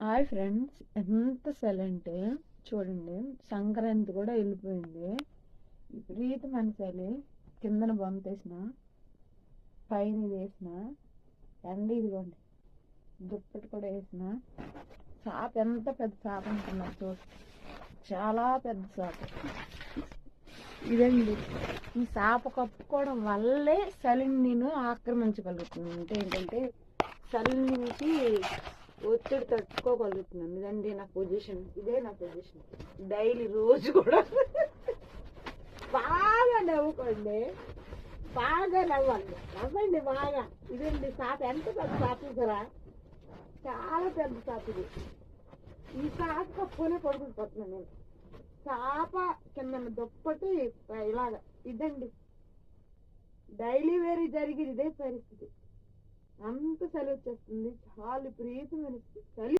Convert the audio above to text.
Hi friends, ఎంత silent చూడండి. సంక్రాంతి కూడా వెళ్ళిపోయింది. విపరీతమైన చలి. కిందన బొంతేసిన, పైన ఇది వేసిన, ఎండ ఇదిగోండి దుప్పటి కూడా వేసిన. చాప ఎంత పెద్ద చాప అంటున్నారు చూడు, చాలా పెద్ద చాప ఇదండి. ఈ చాప కప్పుకోవడం వల్లే చలిని నేను ఆక్రమించగలుగుతున్నాను. అంటే ఏంటంటే చలి నుంచి ఒత్తిడి తట్టుకోగలుగుతున్నాను. ఇదండి నా పొజిషన్, ఇదే నా పొజిషన్. డైలీ రోజు కూడా బాగా నవ్వుకోండి, బాగా నవ్వండి బాగా. ఇదండి చాప, ఎంత పెద్ద చాప చూసారా, చాలా పెద్ద చాప ఇది. ఈ చాప కప్పునే పడుకుంటున్నాను నేను. చాప కింద దుప్పటి ఇలాగా. ఇదండి డైలీ వేరీ జరిగేది ఇదే పరిస్థితి. అంత చలి వచ్చేస్తుంది, చాలా విపరీతమైన చలి.